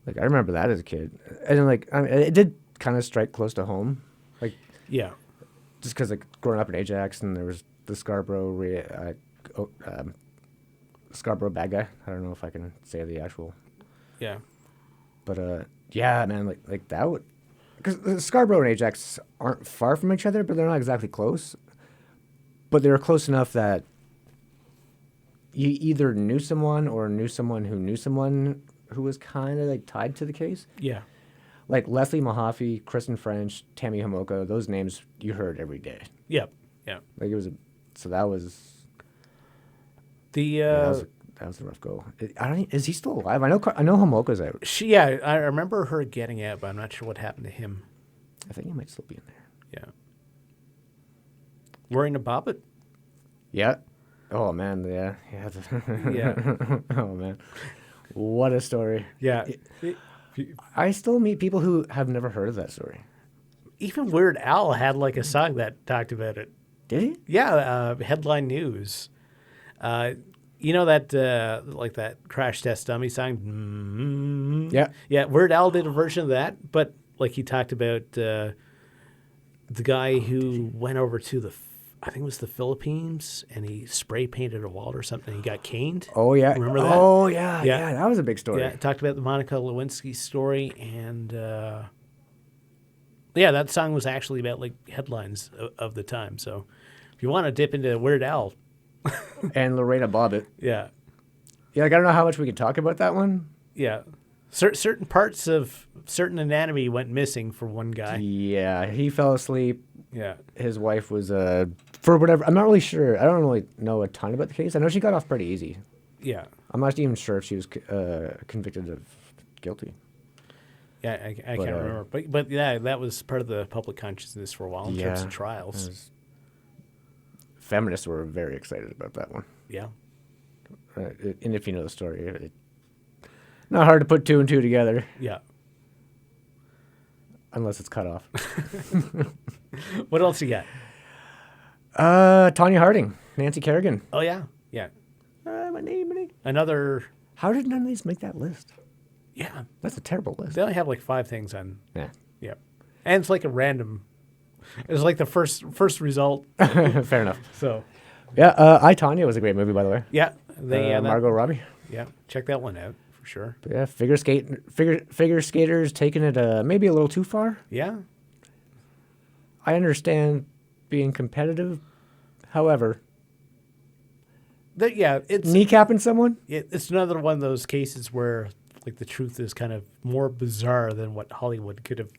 Like, I remember that as a kid. And then, like, I mean, it did kind of strike close to home. Like, Yeah. just because, like, growing up in Ajax and there was the Scarborough bad guy. I don't know if I can say the actual. Yeah. But, yeah, man, like that would. Because Scarborough and Ajax aren't far from each other, but they're not exactly close. But they were close enough that you either knew someone or knew someone who was kind of, like, tied to the case. Yeah. Like Leslie Mahaffey, Kristen French, Tammy Homolka, those names you heard every day. Yep. Yeah. Like, it was so that was The that was a rough go. Is he still alive? I know Homolka's out. I remember her getting out, but I'm not sure what happened to him. I think he might still be in there. Yeah. Wearing a bobbit? Yeah. Oh man, yeah. Yeah. Oh man. What a story. Yeah. I still meet people who have never heard of that story. Even Weird Al had like a song that talked about it. Did he? Yeah, Headline News. You know that like that Crash Test Dummy song? Mm-hmm. Yeah. Yeah, Weird Al did a version of that, but like he talked about the guy who went over to I think it was the Philippines, and he spray painted a wall or something. And he got caned. Oh yeah. Remember that? Oh yeah. That was a big story. Yeah, it talked about the Monica Lewinsky story, and yeah, that song was actually about like headlines of the time. So if you want to dip into Weird Al, And Lorena Bobbitt. yeah, Yeah, like, I don't know how much we could talk about that one. yeah, certain parts of certain anatomy went missing for one guy. Yeah, he fell asleep. Yeah, His wife was for whatever. I'm not really sure. I don't really know a ton about the case. I know she got off pretty easy. yeah, I'm not even sure if she was convicted of guilty. yeah. I can't remember, but yeah, that was part of the public consciousness for a while in terms of Yeah. trials. Feminists were very excited about that one. Yeah, And if you know the story, not hard to put two and two together, yeah. unless it's cut off. What else you got? Tanya Harding, Nancy Kerrigan. Oh yeah, yeah. My name. Another. How did none of these make that list? Yeah. That's a terrible list. They only have like 5 things on. Yeah. Yeah. And it's like a random. It's like the first result. Fair enough. So, Yeah, I, Tonya was a great movie, by the way. yeah. They Margot Robbie. Yeah. Check that one out for sure. But yeah, figure skaters taking it maybe a little too far. Yeah. I understand being competitive. However, It's kneecapping someone? it's another one of those cases where like the truth is kind of more bizarre than what Hollywood could have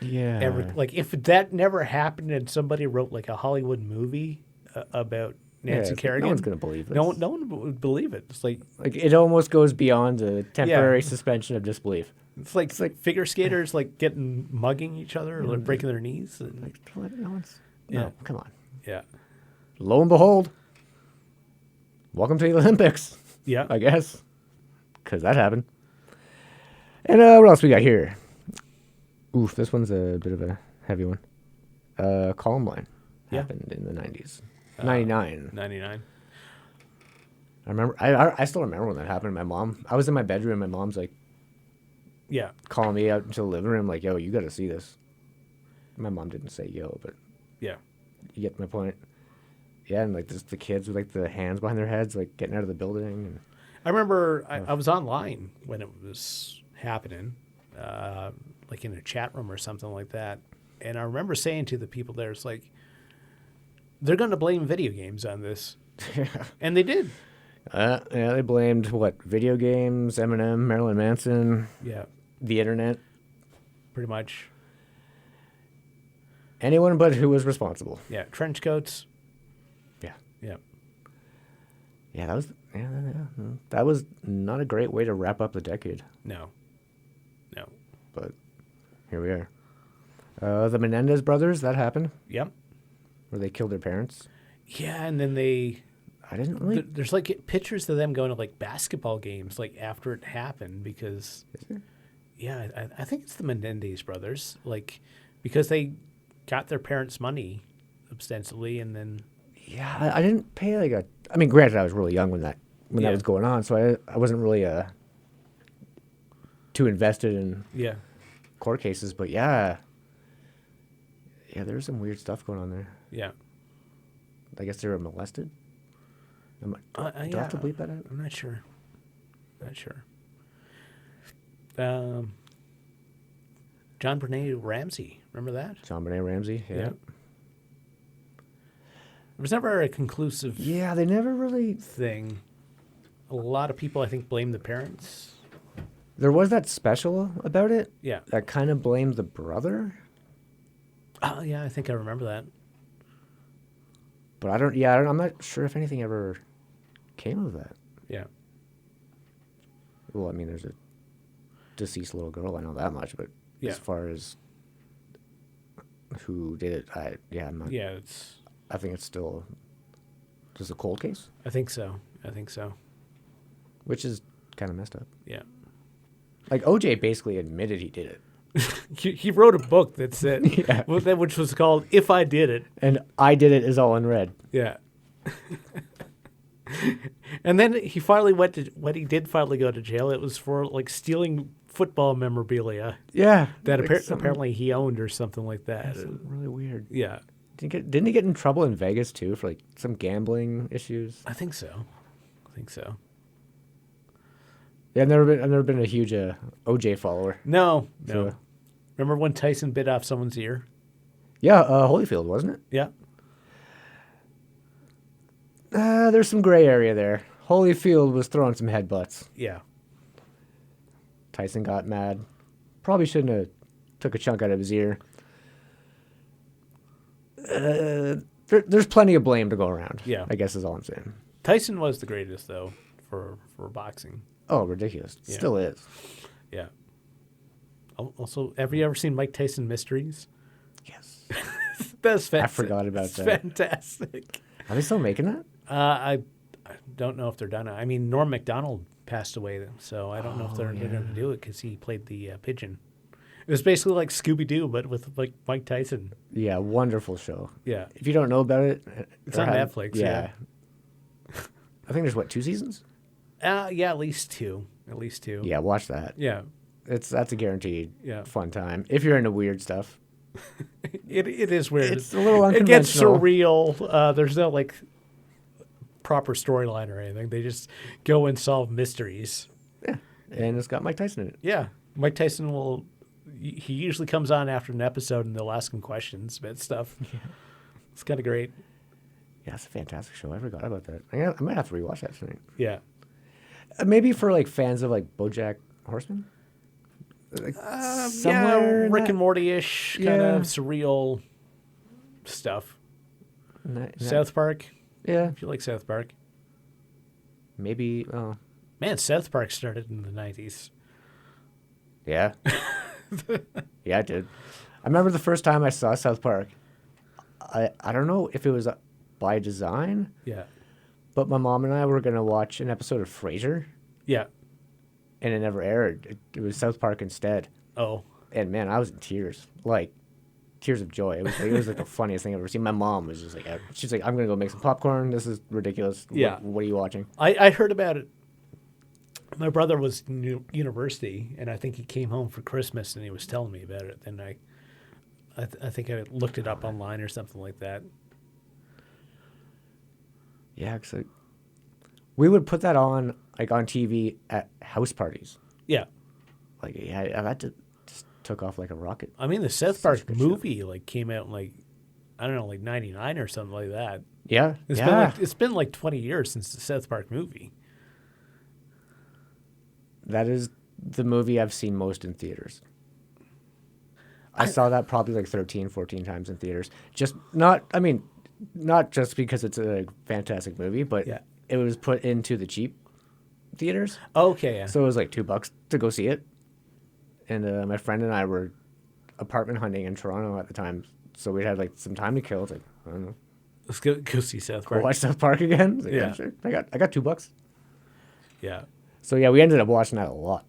Yeah. ever. Like if that never happened and somebody wrote like a Hollywood movie about Nancy Kerrigan, no one's going to believe this. no one would believe it. It's like it almost goes beyond a temporary suspension of disbelief. it's like figure skaters like getting mugging each other or like breaking their knees. And, Like, no one's... Yeah. No, come on. yeah, Lo and behold, welcome to the Olympics, yeah. I guess, because that happened. And what else we got here? Oof, this one's a bit of a heavy one. Columbine happened in the 90s. 99. 99. I remember. I still remember when that happened. My mom. I was in my bedroom. My mom's like Yeah, calling me out into the living room, like, "Yo, you got to see this." My mom didn't say "yo," but yeah. you get my point. Yeah, and like the kids with like the hands behind their heads, like getting out of the building. And I remember I was online when it was happening, like in a chat room or something like that. And I remember saying to the people there, it's like, they're going to blame video games on this. And they did. yeah, they blamed what? Video games, Eminem, Marilyn Manson, Yeah, the internet, pretty much. anyone but who was responsible. Yeah, trench coats. Yeah, Yeah. yeah, that was not a great way to wrap up the decade, No. but here we are. The Menendez Brothers, that happened, Yep. where they killed their parents. Yeah, and then I didn't really. there's like pictures of them going to like basketball games like after it happened because Is there? yeah, I think it's the Menendez brothers, like because they got their parents' money ostensibly, and then Yeah, I didn't pay like a. I mean, granted, I was really young when that Yeah. was going on, so I wasn't really too invested in yeah, court cases. But yeah, there's some weird stuff going on there. yeah. I guess they were molested. Do I Yeah, have to bleep that out? I'm not sure. John Benet Ramsey, remember that? John Benet Ramsey. Yeah. There was never a conclusive Yeah, they never really. thing. A lot of people, I think, blame the parents. There was that special about it Yeah. that kind of blamed the brother, Oh, yeah, I think I remember that. but I don't. Yeah, I'm not sure if anything ever came of that. Yeah. Well, I mean, there's a deceased little girl. I know that much, but Yeah. as far as who did it, I'm not. Yeah, it's. I think it's still just a cold case, I think so. which is kind of messed up. Yeah. Like OJ basically admitted he did it, He wrote a book that said, Yeah. which was called "If I Did It." and I did it is all in red. Yeah. And then he finally went to when he did finally go to jail. It was for like stealing football memorabilia Yeah, that like something- apparently he owned or something like that. something really weird. Yeah, Didn't he get in trouble in Vegas too for like some gambling issues? I think so. Yeah, I've never been a huge OJ follower. No. So- Remember when Tyson bit off someone's ear? Yeah, Holyfield, wasn't it? Yeah. There's some gray area there. Holyfield was throwing some headbutts. Yeah. Tyson got mad. Probably shouldn't have took a chunk out of his ear. There's plenty of blame to go around. Yeah. I guess is all I'm saying. Tyson was the greatest though for boxing. Oh, ridiculous. Yeah. Still is. Yeah. Also, have you ever seen Mike Tyson Mysteries? Yes. That's fantastic. I forgot about It's that. fantastic. Are they still making that? I don't know if they're done. I mean, Norm Macdonald passed away, so I don't know if they're going to do it because he played the pigeon. It was basically like Scooby Doo, but with like Mike Tyson. Yeah, wonderful show. Yeah, If you don't know about it, It's on Netflix, yeah. I think there's 2 seasons? yeah, at least two. Yeah, watch that. Yeah, That's a guaranteed Yeah. fun time if you're into weird stuff. It is weird. It's a little It gets unconventional. surreal. There's no like proper storyline or anything. They just go and solve mysteries. Yeah, and it's got Mike Tyson in it. Yeah, Mike Tyson will. He usually comes on after an episode and they'll ask him questions about stuff. Yeah. It's kind of great. Yeah, it's a fantastic show. I forgot about that. I might have to rewatch that tonight. Yeah. Maybe for like fans of like BoJack Horseman. Like Yeah, Rick and Morty-ish kind Yeah. of surreal stuff. That- South Park. Yeah, If you like South Park. maybe. Oh, Man, South Park started in the 90s. yeah. Yeah, I did. I remember the first time I saw South Park. I don't know if it was by design, Yeah. but my mom and I were gonna watch an episode of Frasier, Yeah. and it never aired. It was South Park instead. Oh. And man, I was in tears, like tears of joy. It was like the funniest thing I've ever seen. My mom was just like, she's like, I'm gonna go make some popcorn. This is ridiculous. Yeah. What are you watching? I heard about it. My brother was in university, and I think he came home for Christmas, and he was telling me about it. And I think I looked it up online or something like that. Yeah, cause like, we would put that on like on TV at house parties. Yeah. Like yeah, that just took off like a rocket. I mean, the South Such Park a good show. movie like came out in like, I don't know, like 99 or something like that. Yeah, It's been like 20 years since the South Park movie. that is the movie I've seen most in theaters. I saw that probably like 13, 14 times in theaters. Not just because it's a fantastic movie, but Yeah. it was put into the cheap theaters. Okay, yeah. So it was like $2 to go see it. And my friend and I were apartment hunting in Toronto at the time. So we had like some time to kill. It's like, I don't know, Let's go see South go Park. watch South Park again. It's like, Yeah. Sure. I got $2. Yeah. So yeah, we ended up watching that a lot.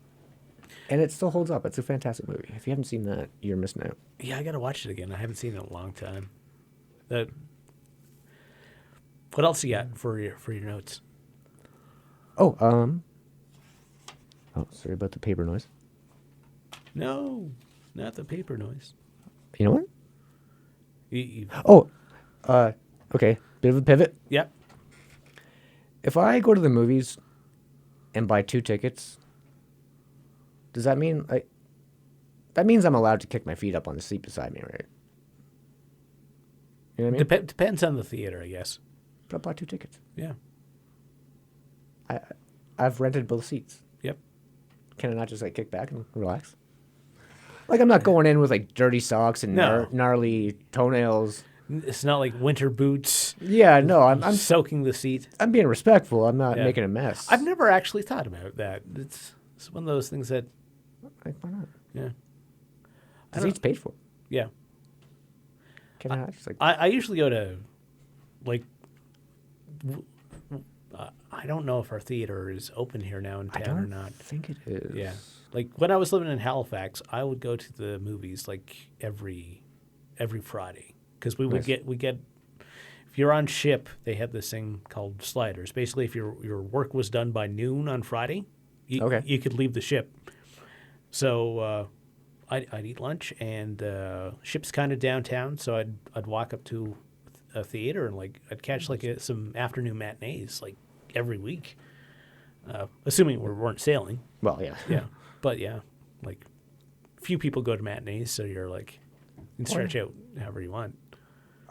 And it still holds up. It's a fantastic movie. If you haven't seen that, you're missing out. Yeah, I got to watch it again. I haven't seen it in a long time. What else you got for your notes? Oh, sorry about the paper noise. No, not the paper noise. You know what? You, Oh, okay. Bit of a pivot. yep. If I go to the movies and buy 2 tickets, does that mean that means I'm allowed to kick my feet up on the seat beside me, right? You know what I mean? Depends on the theater, I guess. But I bought 2 tickets. Yeah. I've rented both seats. Yep. Can I not just like kick back and relax? Like I'm not going in with like dirty socks and No. gnarly toenails. It's not like winter boots Yeah, no, I'm soaking the seat. being respectful. I'm not Yeah. making a mess. I've never actually thought about that. It's one of those things that, Like, why not? yeah. The seat's paid for. Yeah. Can I not just like? I usually go to, like, I don't know if our theater is open here now in I town or don't not. think it is. Yeah. Like when I was living in Halifax, I would go to the movies like every Friday because we would Nice. we get if you're on ship, they had this thing called sliders. Basically, if your work was done by noon on Friday, you could leave the ship. So I'd eat lunch, and ship's kind of downtown, so I'd walk up to a theater and like I'd catch like some afternoon matinees like every week, assuming we weren't sailing. Well, yeah. Yeah, but yeah, like few people go to matinees, so you're like you can stretch out however you want.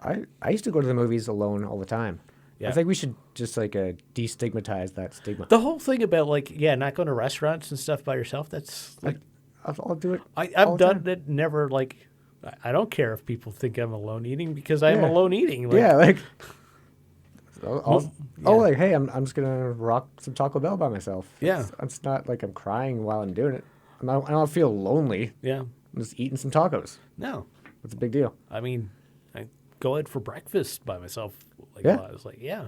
I used to go to the movies alone all the time. Yeah. I think we should just like destigmatize that stigma. The whole thing about like not going to restaurants and stuff by yourself, that's like I'll do it. all I've the done time. it. Never like I don't care if people think I'm alone eating because I'm Yeah. alone eating. Like, Yeah, like. yeah. Like, hey, I'm just gonna rock some Taco Bell by myself. Yeah. It's not like I'm crying while I'm doing it. I don't feel lonely. yeah. I'm just eating some tacos. No, What's a big deal? I mean, I go out for breakfast by myself. Like Yeah. I was like, yeah.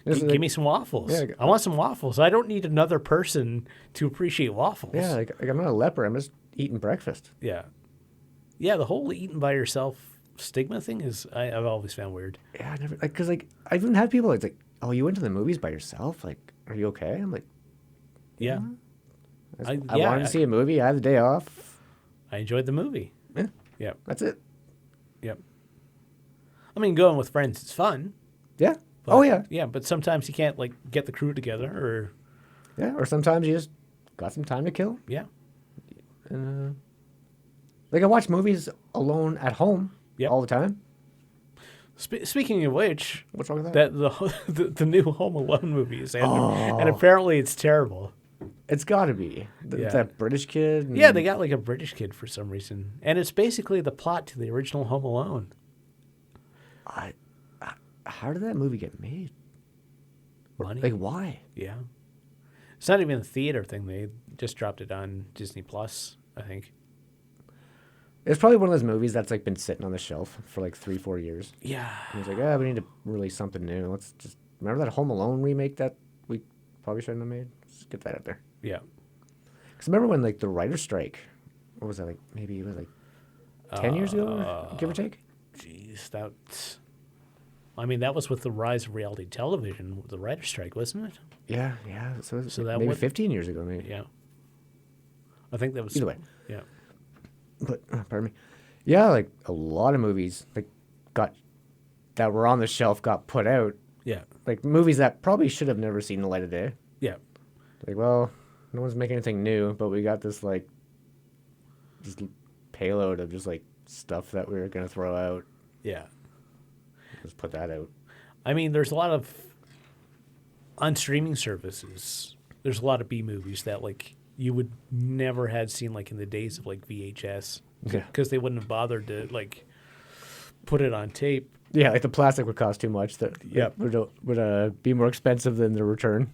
This is Give like- me some waffles. Yeah, I want some waffles. I don't need another person to appreciate waffles. Yeah, like I'm not a leper. I'm just eating breakfast. Yeah. Yeah, the whole eating by yourself stigma thing is I've always found weird. Yeah, I never like because like I even had people like, oh, you went to the movies by yourself? Like, are you okay? I'm like, Yeah. I wanted to see a movie. I had the day off. I enjoyed the movie. Yeah, Yep. that's it. Yep. I mean, going with friends is fun. Yeah. But, Oh yeah. Yeah, but sometimes you can't like get the crew together, or Yeah. Or sometimes you just got some time to kill. yeah. Like I watch movies alone at home Yep. all the time. Speaking of which, What's wrong with that? the new Home Alone movie is out, and apparently it's terrible. It's got to be. Yeah. That British kid. Yeah, they got like a British kid for some reason, and it's basically the plot to the original Home Alone. How did that movie get made? Money. Like why? Yeah. It's not even a theater thing. They just dropped it on Disney Plus, I think. It's probably one of those movies that's like been sitting on the shelf for like 3-4 years. Yeah. And he's like, we need to release something new. Let's just remember that Home Alone remake that we probably shouldn't have made. Let's get that out there. Yeah. Because remember when like the writer's strike, what was that like? Maybe it was like 10 years ago, give or take. Jeez, I mean, that was with the rise of reality television, the writer's strike, wasn't it? Yeah. So that maybe would- 15 years ago, maybe. Yeah. I think that was Either way. Yeah. But pardon me. Yeah, like a lot of movies like that were on the shelf got put out. Yeah. Like movies that probably should have never seen the light of day. Yeah. Like, well, no one's making anything new, but we got this like just payload of just like stuff that we were gonna throw out. Yeah. Let's put that out. I mean, there's a lot of on streaming services. There's a lot of B movies that like you would never had seen like in the days of like VHS, Yeah. because they wouldn't have bothered to like put it on tape. Yeah, like the plastic would cost too much. That Yep. would be more expensive than the return.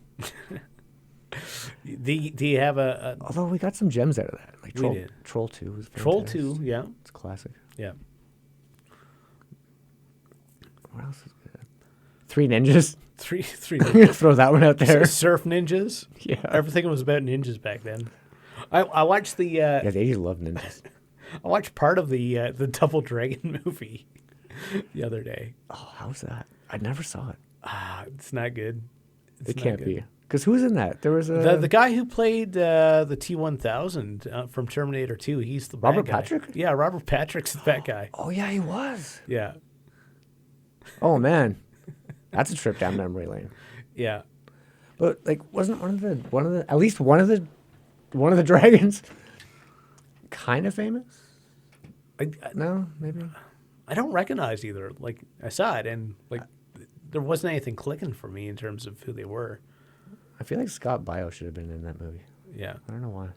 Do you have a Although we got some gems out of that. Like We did. Troll 2 was Troll fantastic. 2? Yeah, It's a classic. yeah. What else is good? Three Ninjas. Three Throw that one out there. surf ninjas. Yeah. Everything was about ninjas back then. I watched the Yeah, the 80s loved ninjas. I watched part of the Double Dragon movie the other day. Oh, how's that? I never saw it. It's not good. It's It not can't good. be. Because who was in that? There was a... The guy who played the T-1000 from Terminator 2, he's the bad Robert guy. Patrick? Yeah, Robert Patrick's the bad guy. Oh, yeah, he was. Yeah, Oh, man. That's a trip down memory lane. yeah. But, like, wasn't at least one of the dragons kind of famous? No, maybe. I don't recognize either. Like, I saw it, and like there wasn't anything clicking for me in terms of who they were. I feel like Scott Bio should have been in that movie. Yeah, I don't know why.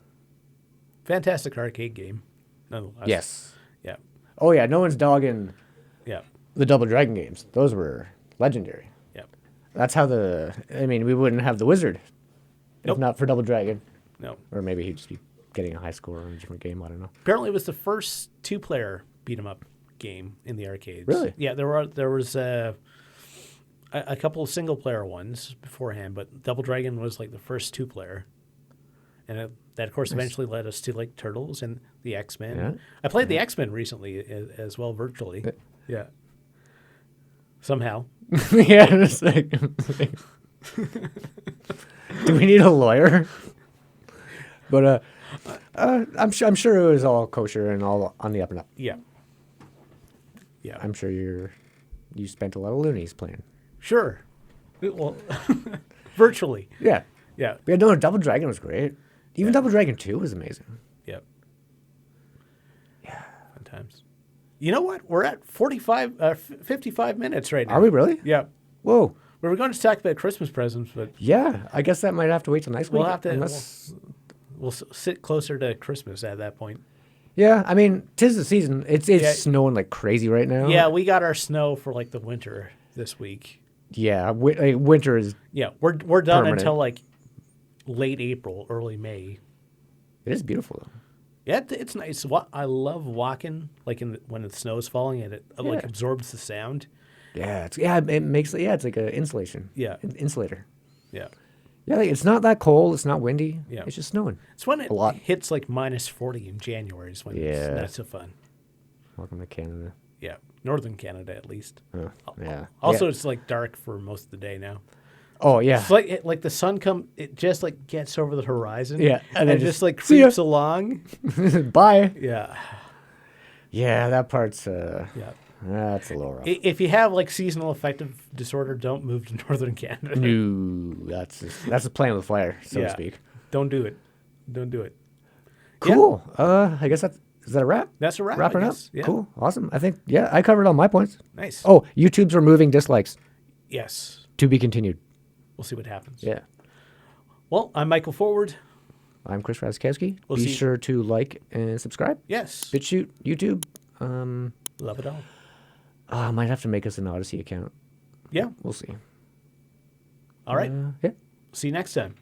fantastic arcade game, nonetheless. Yes. Yeah, Oh, yeah, no one's dogging yeah, the Double Dragon games. Those were legendary. yeah. That's how we wouldn't have the Wizard Nope. if not for Double Dragon. No, Or maybe he'd just be getting a high score on a different game. I don't know. apparently it was the first 2-player beat 'em up game in the arcades. Really? Yeah, there was a couple of single-player ones beforehand, but Double Dragon was like the first 2-player, and that of course eventually led us to like Turtles and the X-Men. Yeah. I played the X-Men recently as well virtually. Yeah. Somehow. Yeah, it's like, do we need a lawyer? But I'm sure it was all kosher and all on the up and up. Yeah. Yeah. I'm sure you spent a lot of loonies playing. Sure. Well, virtually. Yeah, Yeah. yeah. No, Double Dragon was great. Even Double Dragon 2 was amazing. Yep. Yeah. Fun times. You know what? We're at 55 minutes right now. Are we really? Yeah. Whoa. We were going to talk about Christmas presents, but Yeah, I guess that might have to wait till next week. we'll have to unless- we'll sit closer to Christmas at that point. Yeah, I mean, 'tis the season. It's Yeah. snowing like crazy right now. Yeah, we got our snow for like the winter this week. Yeah, winter is. Yeah, we're done Permanent. until like late April, early May. It is beautiful though. Yeah, it's nice. I love walking like when the snow is falling and it like Yeah. absorbs the sound. Yeah, it makes it's like an insulation. Yeah. Insulator. Yeah, Yeah, like, it's not that cold. It's not windy. Yeah. It's just snowing. it's when it A lot. hits like minus 40 in January is when it's Yeah. not so fun. Welcome to Canada. Yeah, northern Canada at least. Oh, yeah. Also, Yeah. it's like dark for most of the day now. Oh yeah. It's like the sun it just like gets over the horizon. Yeah, and then it just like see ya. creeps along. Bye. Yeah, Yeah, that part's yeah. that's a little rough. If you have like seasonal affective disorder, don't move to northern Canada. No, that's a playing with fire, so to speak. Don't do it. Don't do it. Cool. I guess is that a wrap? That's a wrap. Wrapping I up. guess. Yeah. Cool. Awesome. I think I covered all my points. Nice. Oh, YouTube's removing dislikes. Yes. To be continued. We'll see what happens. Yeah. Well, I'm Michael Forward. I'm Chris Raskowski. We'll Be see- sure to like and subscribe. Yes. BitChute, YouTube. Love it all. I might have to make us an Odyssey account. Yeah. We'll see. All right. Yeah. See you next time.